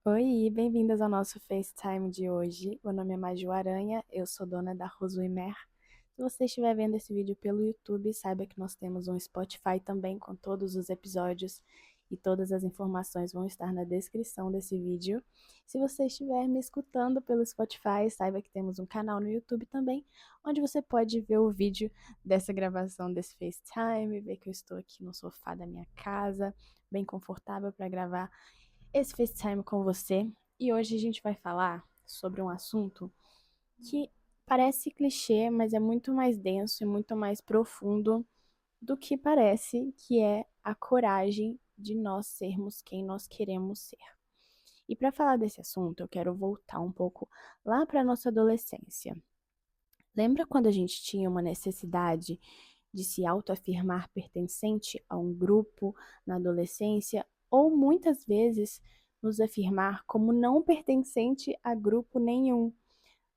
Oi, bem-vindas ao nosso FaceTime de hoje. Meu nome é Maju Aranha, eu sou dona da Rosuimer. Se você estiver vendo esse vídeo pelo YouTube, saiba que nós temos um Spotify também com todos os episódios e todas as informações vão estar na descrição desse vídeo. Se você estiver me escutando pelo Spotify, saiba que temos um canal no YouTube também, onde você pode ver o vídeo dessa gravação desse FaceTime, ver que eu estou aqui no sofá da minha casa, bem confortável para gravar esse FaceTime com você. E hoje a gente vai falar sobre um assunto que parece clichê, mas é muito mais denso e muito mais profundo do que parece, que é a coragem de nós sermos quem nós queremos ser. E para falar desse assunto, eu quero voltar um pouco lá para nossa adolescência. Lembra quando a gente tinha uma necessidade de se autoafirmar pertencente a um grupo na adolescência, ou muitas vezes nos afirmar como não pertencente a grupo nenhum,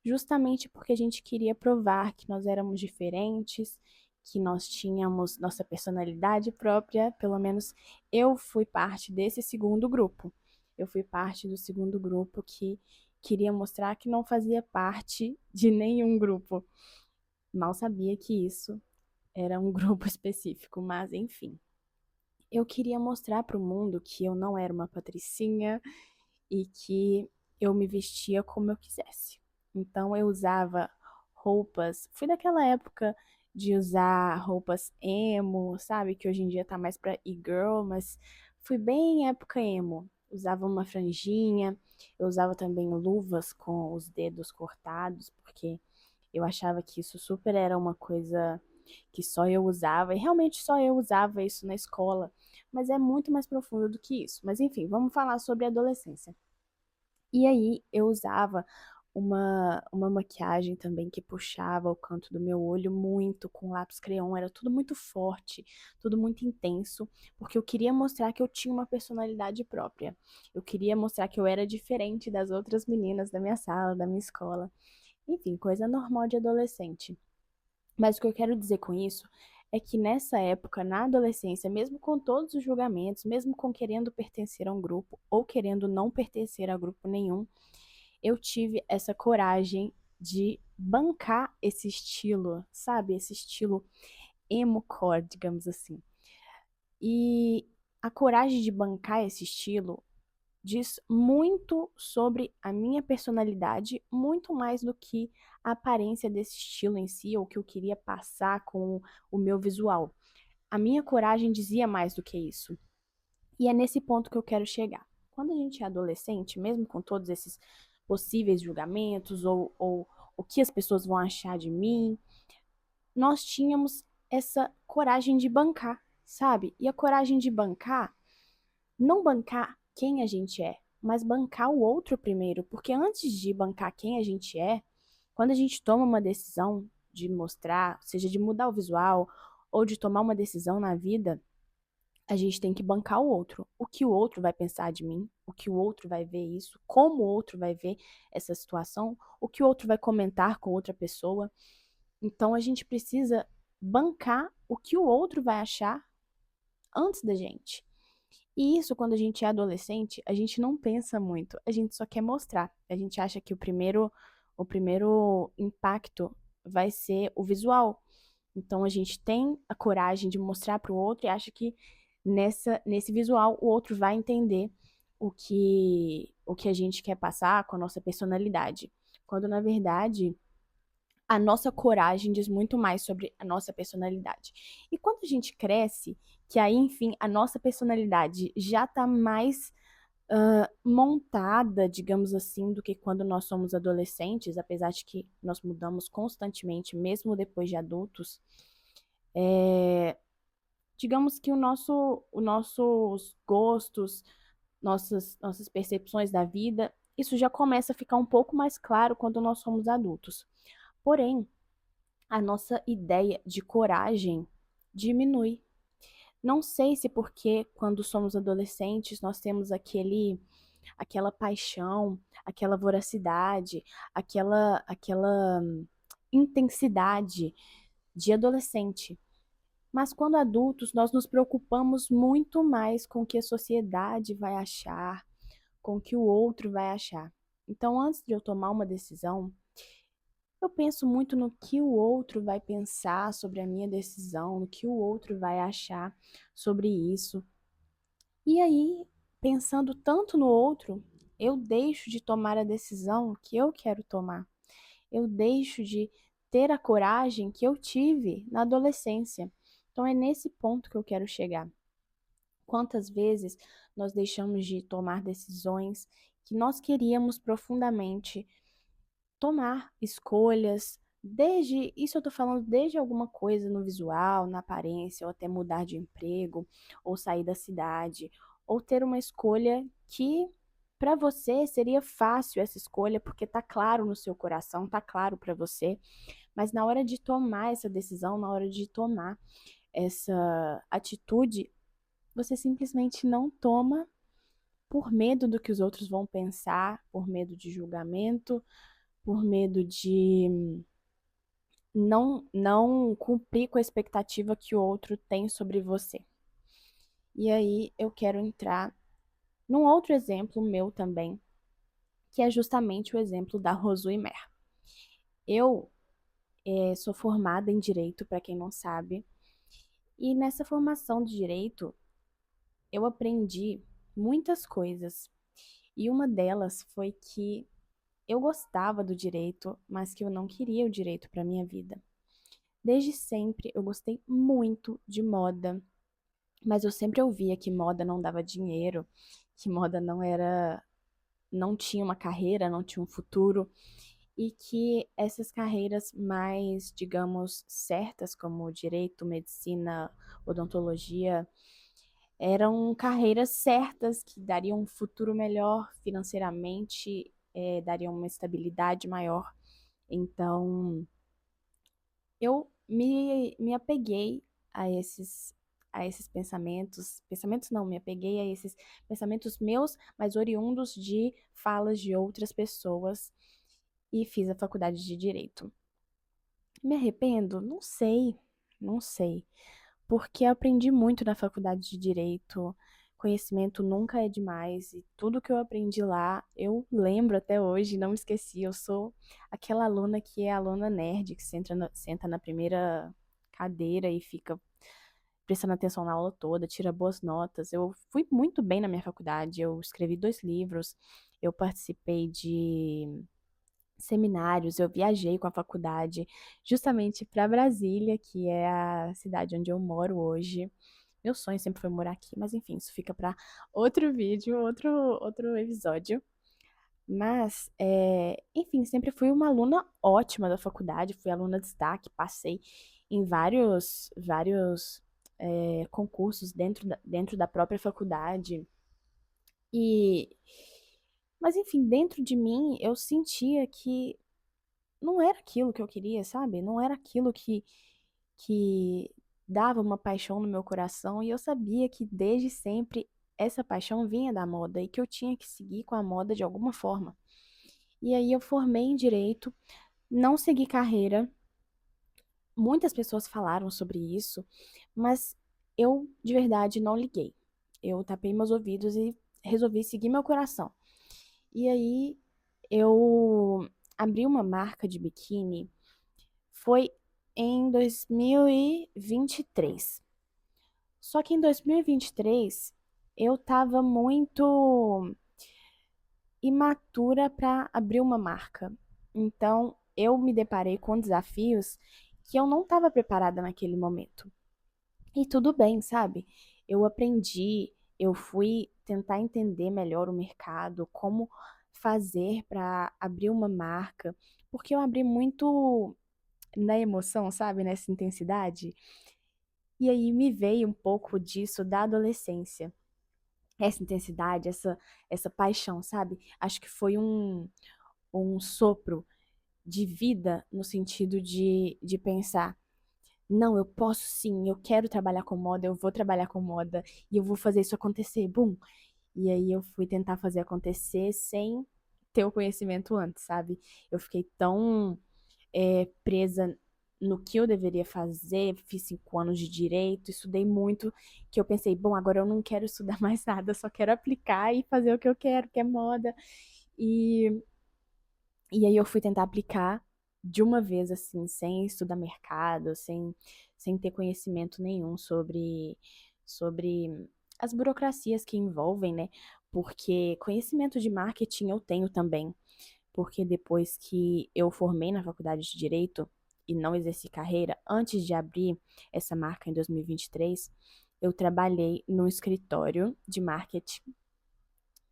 justamente porque a gente queria provar que nós éramos diferentes, que nós tínhamos nossa personalidade própria. Pelo menos eu fui parte desse segundo grupo. Eu fui parte do segundo grupo que queria mostrar que não fazia parte de nenhum grupo. Mal sabia que isso era um grupo específico, mas enfim. Eu queria mostrar para o mundo que eu não era uma patricinha e que eu me vestia como eu quisesse. Então eu usava roupas, fui daquela época de usar roupas emo, sabe? Que hoje em dia tá mais pra e-girl, mas fui bem época emo. Usava uma franjinha, eu usava também luvas com os dedos cortados, porque eu achava que isso super era uma coisa que só eu usava, e realmente só eu usava isso na escola, mas é muito mais profundo do que isso. Mas enfim, vamos falar sobre a adolescência. E aí eu usava uma maquiagem também que puxava o canto do meu olho muito com lápis crayon, era tudo muito forte, tudo muito intenso, porque eu queria mostrar que eu tinha uma personalidade própria. Eu queria mostrar que eu era diferente das outras meninas da minha sala, da minha escola. Enfim, coisa normal de adolescente. Mas o que eu quero dizer com isso é que nessa época, na adolescência, mesmo com todos os julgamentos, mesmo com querendo pertencer a um grupo ou querendo não pertencer a grupo nenhum, eu tive essa coragem de bancar esse estilo, sabe? Esse estilo emo-core, digamos assim. E a coragem de bancar esse estilo diz muito sobre a minha personalidade, muito mais do que a aparência desse estilo em si, ou o que eu queria passar com o meu visual. A minha coragem dizia mais do que isso. E é nesse ponto que eu quero chegar. Quando a gente é adolescente, mesmo com todos esses possíveis julgamentos, ou o que as pessoas vão achar de mim, nós tínhamos essa coragem de bancar, sabe? E a coragem de bancar não bancar quem a gente é, mas bancar o outro primeiro, porque antes de bancar quem a gente é, quando a gente toma uma decisão de mostrar, seja de mudar o visual ou de tomar uma decisão na vida, a gente tem que bancar o outro. O que o outro vai pensar de mim, o que o outro vai ver isso, como o outro vai ver essa situação, o que o outro vai comentar com outra pessoa. Então a gente precisa bancar o que o outro vai achar antes da gente. E isso, quando a gente é adolescente, a gente não pensa muito, a gente só quer mostrar. A gente acha que o primeiro impacto vai ser o visual. Então a gente tem a coragem de mostrar para o outro e acha que nesse visual o outro vai entender o que a gente quer passar com a nossa personalidade. Quando na verdade a nossa coragem diz muito mais sobre a nossa personalidade. E quando a gente cresce, que aí, enfim, a nossa personalidade já está mais montada, digamos assim, do que quando nós somos adolescentes, apesar de que nós mudamos constantemente, mesmo depois de adultos, digamos que os nossos gostos, nossas percepções da vida, isso já começa a ficar um pouco mais claro quando nós somos adultos. Porém, a nossa ideia de coragem diminui. Não sei se porque quando somos adolescentes nós temos aquela paixão, aquela voracidade, aquela intensidade de adolescente. Mas quando adultos nós nos preocupamos muito mais com o que a sociedade vai achar, com o que o outro vai achar. Então, antes de eu tomar uma decisão, eu penso muito no que o outro vai pensar sobre a minha decisão, no que o outro vai achar sobre isso. E aí, pensando tanto no outro, eu deixo de tomar a decisão que eu quero tomar. Eu deixo de ter a coragem que eu tive na adolescência. Então é nesse ponto que eu quero chegar. Quantas vezes nós deixamos de tomar decisões que nós queríamos profundamente tomar escolhas, desde, isso eu tô falando desde alguma coisa no visual, na aparência, ou até mudar de emprego, ou sair da cidade, ou ter uma escolha que para você seria fácil essa escolha, porque tá claro no seu coração, tá claro para você, mas na hora de tomar essa decisão, na hora de tomar essa atitude, você simplesmente não toma por medo do que os outros vão pensar, por medo de julgamento, por medo de não cumprir com a expectativa que o outro tem sobre você. E aí eu quero entrar num outro exemplo meu também, que é justamente o exemplo da Rosui Mer. Eu sou formada em Direito, para quem não sabe, e nessa formação de Direito eu aprendi muitas coisas. E uma delas foi que eu gostava do direito, mas que eu não queria o direito para minha vida. Desde sempre eu gostei muito de moda, mas eu sempre ouvia que moda não dava dinheiro, que moda não tinha uma carreira, não tinha um futuro, e que essas carreiras mais, digamos, certas, como direito, medicina, odontologia, eram carreiras certas que dariam um futuro melhor financeiramente, dariam uma estabilidade maior. Então, eu me apeguei a esses pensamentos, pensamentos não, me apeguei a esses pensamentos meus, mas oriundos de falas de outras pessoas e fiz a faculdade de Direito. Me arrependo? Não sei, não sei, porque eu aprendi muito na faculdade de Direito, conhecimento nunca é demais e tudo que eu aprendi lá eu lembro até hoje, não me esqueci. Eu sou aquela aluna que é aluna nerd, que senta na primeira cadeira e fica prestando atenção na aula toda, tira boas notas. Eu fui muito bem na minha faculdade, eu escrevi 2 livros, eu participei de seminários, eu viajei com a faculdade justamente para Brasília, que é a cidade onde eu moro hoje. Meu sonho sempre foi morar aqui, mas enfim, isso fica para outro vídeo, outro episódio. Mas, enfim, sempre fui uma aluna ótima da faculdade, fui aluna de destaque, passei em vários concursos dentro da própria faculdade. E, mas enfim, dentro de mim eu sentia que não era aquilo que eu queria, sabe? Não era aquilo que dava uma paixão no meu coração e eu sabia que desde sempre essa paixão vinha da moda e que eu tinha que seguir com a moda de alguma forma. E aí eu formei em direito, não segui carreira. Muitas pessoas falaram sobre isso, mas eu de verdade não liguei. Eu tapei meus ouvidos e resolvi seguir meu coração. E aí eu abri uma marca de biquíni, foi em 2023. Só que em 2023 eu tava muito imatura para abrir uma marca. Então eu me deparei com desafios que eu não estava preparada naquele momento. E tudo bem, sabe? Eu aprendi, eu fui tentar entender melhor o mercado, como fazer para abrir uma marca, porque eu abri muito na emoção, sabe? Nessa intensidade. E aí me veio um pouco disso da adolescência. Essa intensidade, essa paixão, sabe? Acho que foi um sopro de vida no sentido de pensar, não, eu posso sim, eu quero trabalhar com moda, eu vou trabalhar com moda e eu vou fazer isso acontecer, bum. E aí eu fui tentar fazer acontecer sem ter o conhecimento antes, sabe? Eu fiquei tão presa no que eu deveria fazer, fiz 5 anos de direito, estudei muito, que eu pensei, bom, agora eu não quero estudar mais nada, eu só quero aplicar e fazer o que eu quero, que é moda. E, e aí eu fui tentar aplicar de uma vez, assim, sem estudar mercado, sem ter conhecimento nenhum sobre as burocracias que envolvem, né? Porque conhecimento de marketing eu tenho também, porque depois que eu formei na faculdade de Direito e não exerci carreira, antes de abrir essa marca em 2023, eu trabalhei no escritório de marketing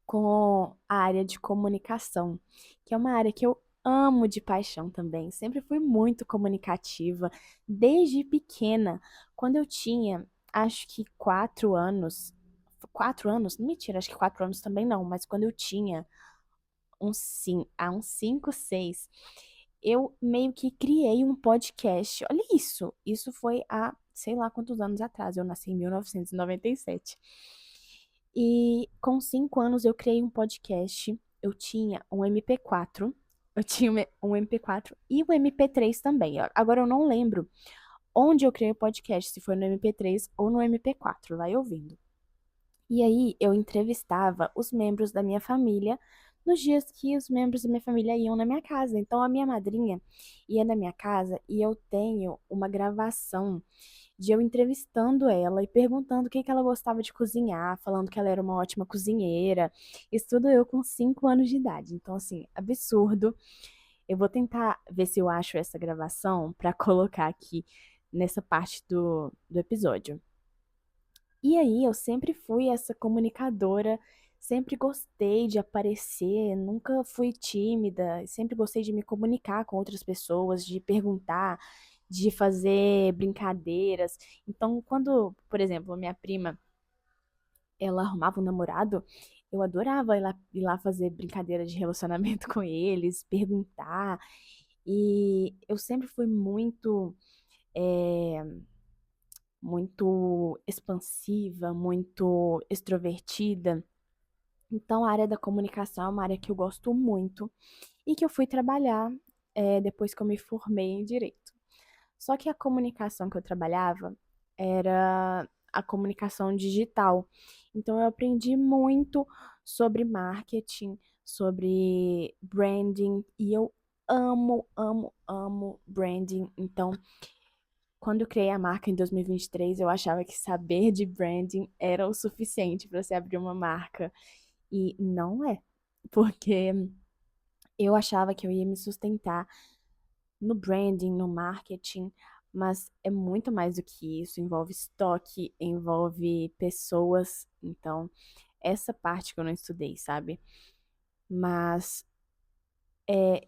com a área de comunicação, que é uma área que eu amo de paixão também. Sempre fui muito comunicativa, desde pequena. Quando eu tinha, acho que 4 anos, 4 anos, mentira, acho que 4 anos também não, mas quando eu tinha uns 5, 6, eu meio que criei um podcast. Olha isso! Isso foi há sei lá quantos anos atrás. Eu nasci em 1997. E com 5 anos eu criei um podcast. Eu tinha um MP4. Eu tinha um MP4 e um MP3 também. Agora eu não lembro onde eu criei o podcast, se foi no MP3 ou no MP4. Vai ouvindo. E aí eu entrevistava os membros da minha família nos dias que os membros da minha família iam na minha casa. Então a minha madrinha ia na minha casa e eu tenho uma gravação de eu entrevistando ela e perguntando o que que ela gostava de cozinhar, falando que ela era uma ótima cozinheira. Isso tudo eu com 5 anos de idade. Então, assim, absurdo. Eu vou tentar ver se eu acho essa gravação para colocar aqui nessa parte do episódio. E aí, eu sempre fui essa comunicadora, sempre gostei de aparecer, nunca fui tímida, sempre gostei de me comunicar com outras pessoas, de perguntar, de fazer brincadeiras. Então, quando, por exemplo, a minha prima, ela arrumava um namorado, eu adorava ir lá fazer brincadeira de relacionamento com eles, perguntar. E eu sempre fui eh, muito expansiva, muito extrovertida. Então, a área da comunicação é uma área que eu gosto muito e que eu fui trabalhar depois que eu me formei em direito. Só que a comunicação que eu trabalhava era a comunicação digital. Então, eu aprendi muito sobre marketing, sobre branding, e eu amo, amo, amo branding. Então, quando eu criei a marca em 2023, eu achava que saber de branding era o suficiente para você abrir uma marca. E não é, porque eu achava que eu ia me sustentar no branding, no marketing, mas é muito mais do que isso. Envolve estoque, envolve pessoas. Então, essa parte que eu não estudei, sabe? Mas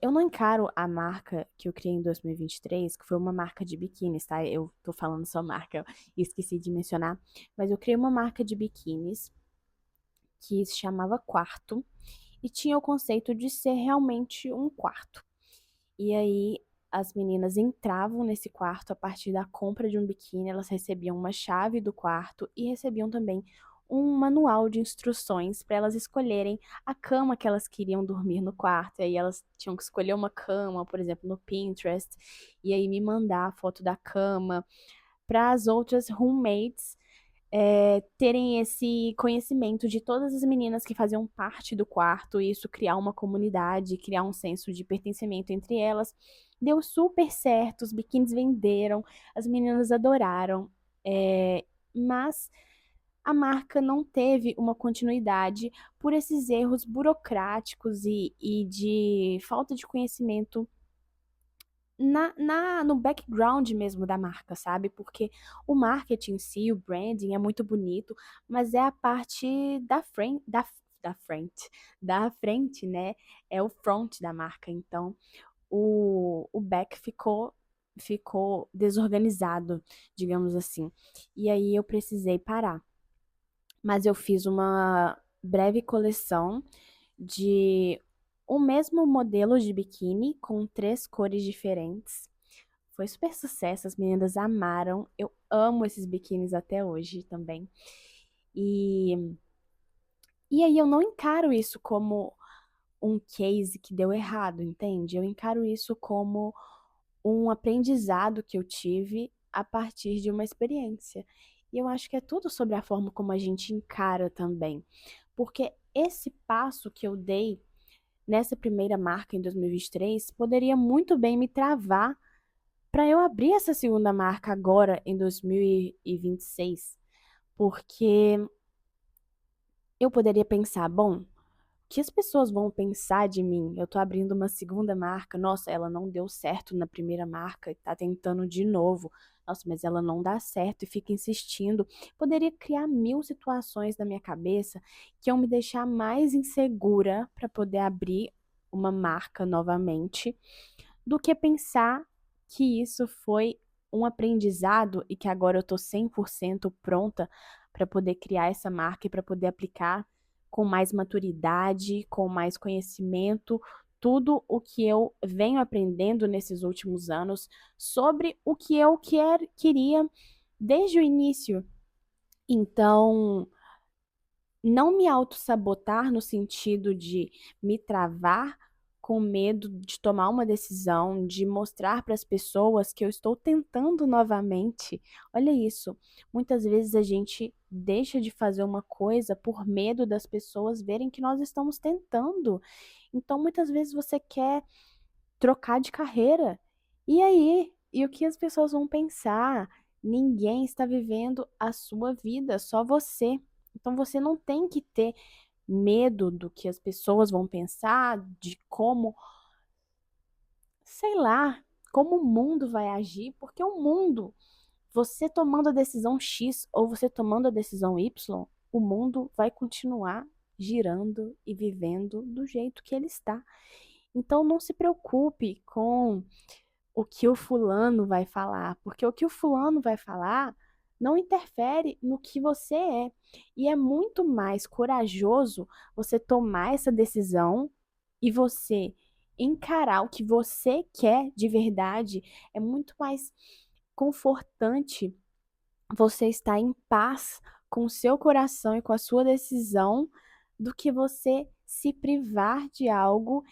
eu não encaro a marca que eu criei em 2023, que foi uma marca de biquínis, tá? Eu tô falando só marca, e esqueci de mencionar. Mas eu criei uma marca de biquínis que se chamava Quarto e tinha o conceito de ser realmente um quarto. E aí as meninas entravam nesse quarto a partir da compra de um biquíni, elas recebiam uma chave do quarto e recebiam também um manual de instruções para elas escolherem a cama que elas queriam dormir no quarto. E aí elas tinham que escolher uma cama, por exemplo, no Pinterest, e aí me mandar a foto da cama para as outras roommates terem esse conhecimento de todas as meninas que faziam parte do quarto, e isso criar uma comunidade, criar um senso de pertencimento entre elas. Deu super certo, os biquínis venderam, as meninas adoraram, mas a marca não teve uma continuidade por esses erros burocráticos e de falta de conhecimento no background mesmo da marca, sabe? Porque o marketing em si, o branding é muito bonito, mas é a parte da frente, né? É o front da marca. Então, o back ficou desorganizado, digamos assim. E aí eu precisei parar. Mas eu fiz uma breve coleção de o mesmo modelo de biquíni com 3 cores diferentes. Foi super sucesso, as meninas amaram. Eu amo esses biquínis até hoje também. E, e aí eu não encaro isso como um case que deu errado, entende? Eu encaro isso como um aprendizado que eu tive a partir de uma experiência. E eu acho que é tudo sobre a forma como a gente encara também. Porque esse passo que eu dei nessa primeira marca em 2023 poderia muito bem me travar para eu abrir essa segunda marca agora em 2026. Porque eu poderia pensar, bom, que as pessoas vão pensar de mim? Eu tô abrindo uma segunda marca. Nossa, ela não deu certo na primeira marca e tá tentando de novo. Nossa, mas ela não dá certo e fica insistindo. Poderia criar mil situações na minha cabeça que iam me deixar mais insegura para poder abrir uma marca novamente, do que pensar que isso foi um aprendizado e que agora eu tô 100% pronta para poder criar essa marca e para poder aplicar com mais maturidade, com mais conhecimento, tudo o que eu venho aprendendo nesses últimos anos sobre o que eu queria desde o início. Então, não me auto-sabotar no sentido de me travar com medo de tomar uma decisão, de mostrar para as pessoas que eu estou tentando novamente. Olha isso, muitas vezes a gente deixa de fazer uma coisa por medo das pessoas verem que nós estamos tentando. Então, muitas vezes você quer trocar de carreira. E aí? E o que as pessoas vão pensar? Ninguém está vivendo a sua vida, só você. Então você não tem que ter medo do que as pessoas vão pensar, de como, sei lá, como o mundo vai agir, porque o mundo, você tomando a decisão X ou você tomando a decisão Y, o mundo vai continuar girando e vivendo do jeito que ele está. Então não se preocupe com o que o fulano vai falar, porque o que o fulano vai falar não interfere no que você é. E é muito mais corajoso você tomar essa decisão e você encarar o que você quer de verdade. É muito mais confortante você estar em paz com o seu coração e com a sua decisão do que você se privar de algo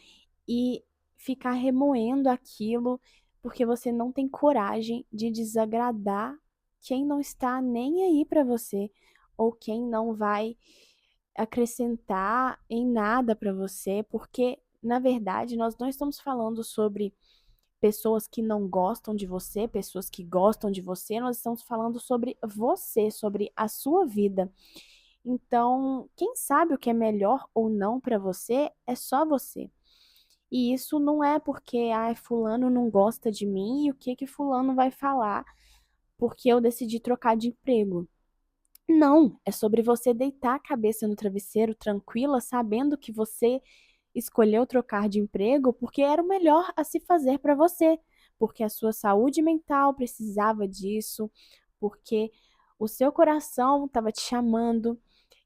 e ficar remoendo aquilo porque você não tem coragem de desagradar quem não está nem aí para você ou quem não vai acrescentar em nada para você, porque na verdade nós não estamos falando sobre pessoas que não gostam de você, pessoas que gostam de você, nós estamos falando sobre você, sobre a sua vida. Então, quem sabe o que é melhor ou não para você é só você. E isso não é porque, fulano não gosta de mim e o que que fulano vai falar porque eu decidi trocar de emprego. Não, é sobre você deitar a cabeça no travesseiro tranquila, sabendo que você escolheu trocar de emprego porque era o melhor a se fazer para você, porque a sua saúde mental precisava disso, porque o seu coração estava te chamando.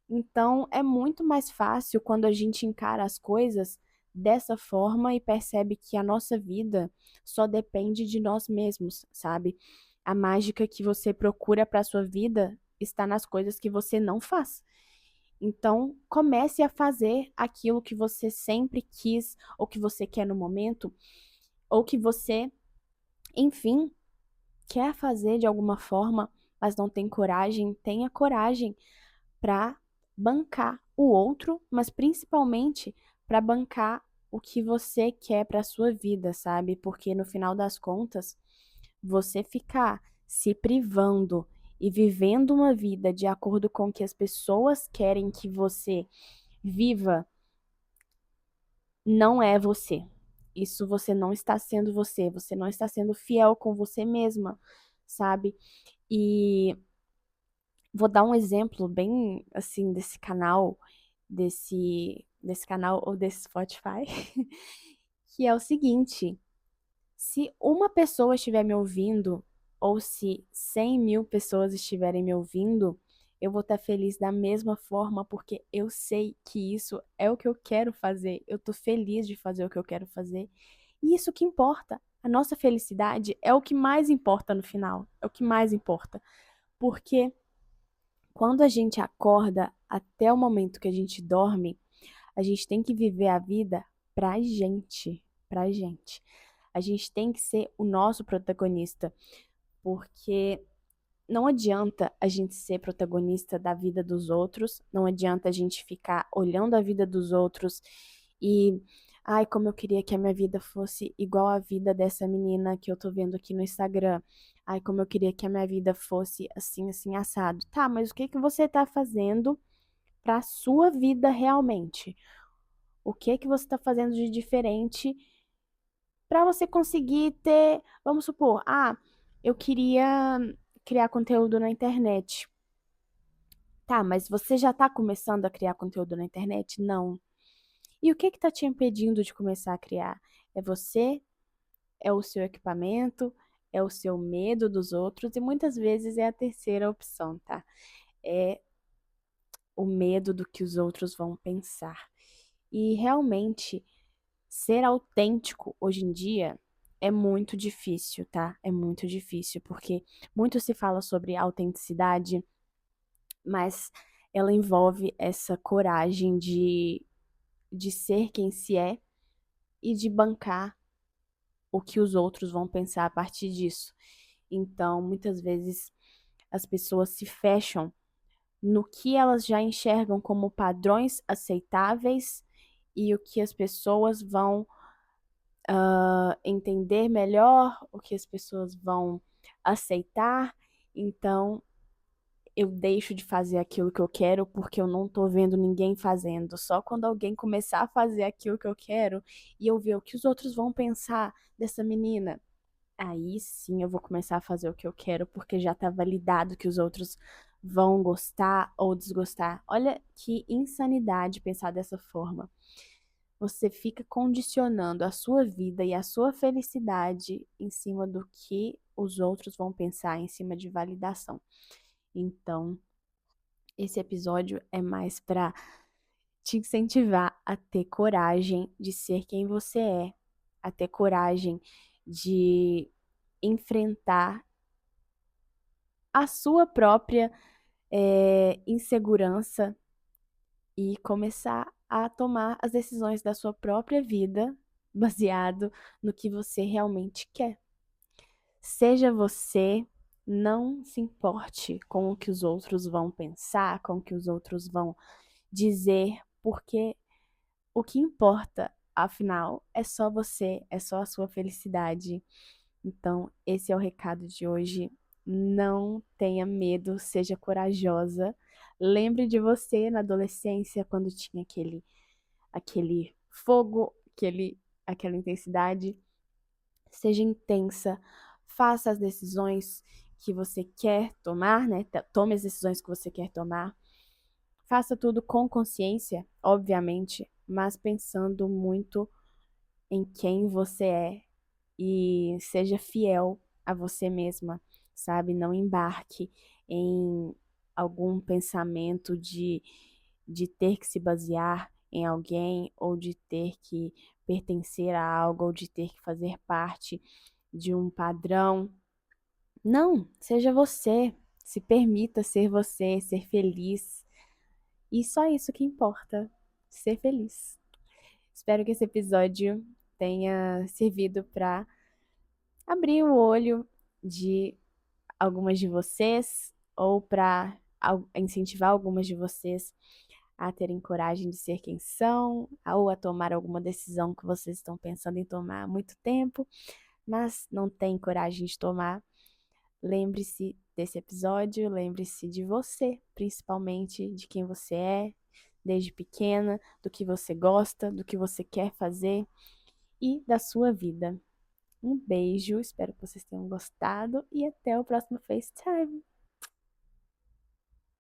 Então, é muito mais fácil quando a gente encara as coisas dessa forma e percebe que a nossa vida só depende de nós mesmos, sabe? A mágica que você procura para a sua vida está nas coisas que você não faz. Então, comece a fazer aquilo que você sempre quis, ou que você quer no momento, ou que você, enfim, quer fazer de alguma forma, mas não tem coragem. Tenha coragem para bancar o outro, mas principalmente para bancar o que você quer para sua vida, sabe? Porque no final das contas, você ficar se privando e vivendo uma vida de acordo com o que as pessoas querem que você viva, não é você. Isso você não está sendo você, você não está sendo fiel com você mesma, sabe? E vou dar um exemplo bem assim desse canal ou desse Spotify, que é o seguinte: se uma pessoa estiver me ouvindo, ou se 100.000 pessoas estiverem me ouvindo, eu vou estar feliz da mesma forma, porque eu sei que isso é o que eu quero fazer. Eu tô feliz de fazer o que eu quero fazer. E isso que importa. A nossa felicidade é o que mais importa no final. É o que mais importa. Porque quando a gente acorda até o momento que a gente dorme, a gente tem que viver a vida pra gente, pra gente. A gente tem que ser o nosso protagonista, porque não adianta a gente ser protagonista da vida dos outros, não adianta a gente ficar olhando a vida dos outros e, ai, como eu queria que a minha vida fosse igual à vida dessa menina que eu tô vendo aqui no Instagram. Ai, como eu queria que a minha vida fosse assim, assim, assado. Tá, mas o que que você tá fazendo pra sua vida realmente? O que que você tá fazendo de diferente para você conseguir ter, vamos supor, eu queria criar conteúdo na internet. Tá, mas você já tá começando a criar conteúdo na internet? Não. E o que que tá te impedindo de começar a criar? É você? É o seu equipamento? É o seu medo dos outros? E muitas vezes é a terceira opção, tá? É o medo do que os outros vão pensar. E realmente ser autêntico hoje em dia é muito difícil, tá? É muito difícil, porque muito se fala sobre autenticidade, mas ela envolve essa coragem de ser quem se é e de bancar o que os outros vão pensar a partir disso. Então, muitas vezes as pessoas se fecham no que elas já enxergam como padrões aceitáveis e o que as pessoas vão entender melhor, o que as pessoas vão aceitar. Então, eu deixo de fazer aquilo que eu quero porque eu não tô vendo ninguém fazendo. Só quando alguém começar a fazer aquilo que eu quero e eu ver o que os outros vão pensar dessa menina, aí sim eu vou começar a fazer o que eu quero porque já tá validado que os outros vão gostar ou desgostar. Olha que insanidade pensar dessa forma. Você fica condicionando a sua vida e a sua felicidade em cima do que os outros vão pensar, em cima de validação. Então, esse episódio é mais para te incentivar a ter coragem de ser quem você é, a ter coragem de enfrentar a sua própria insegurança e começar a tomar as decisões da sua própria vida baseado no que você realmente quer. Seja você, não se importe com o que os outros vão pensar, com o que os outros vão dizer, porque o que importa, afinal, é só você, é só a sua felicidade. Então, esse é o recado de hoje. Não tenha medo, seja corajosa. Lembre de você na adolescência, quando tinha aquele fogo, aquela intensidade. Seja intensa, faça as decisões que você quer tomar, né? Tome as decisões que você quer tomar. Faça tudo com consciência, obviamente, mas pensando muito em quem você é e seja fiel a você mesma, sabe? Não embarque em algum pensamento de ter que se basear em alguém ou de ter que pertencer a algo ou de ter que fazer parte de um padrão. Não, seja você, se permita ser você, ser feliz. E só isso que importa, ser feliz. Espero que esse episódio tenha servido para abrir o olho de algumas de vocês ou para incentivar algumas de vocês a terem coragem de ser quem são ou a tomar alguma decisão que vocês estão pensando em tomar há muito tempo, mas não têm coragem de tomar. Lembre-se desse episódio, lembre-se de você, principalmente de quem você é, desde pequena, do que você gosta, do que você quer fazer e da sua vida. Um beijo, espero que vocês tenham gostado e até o próximo FaceTime.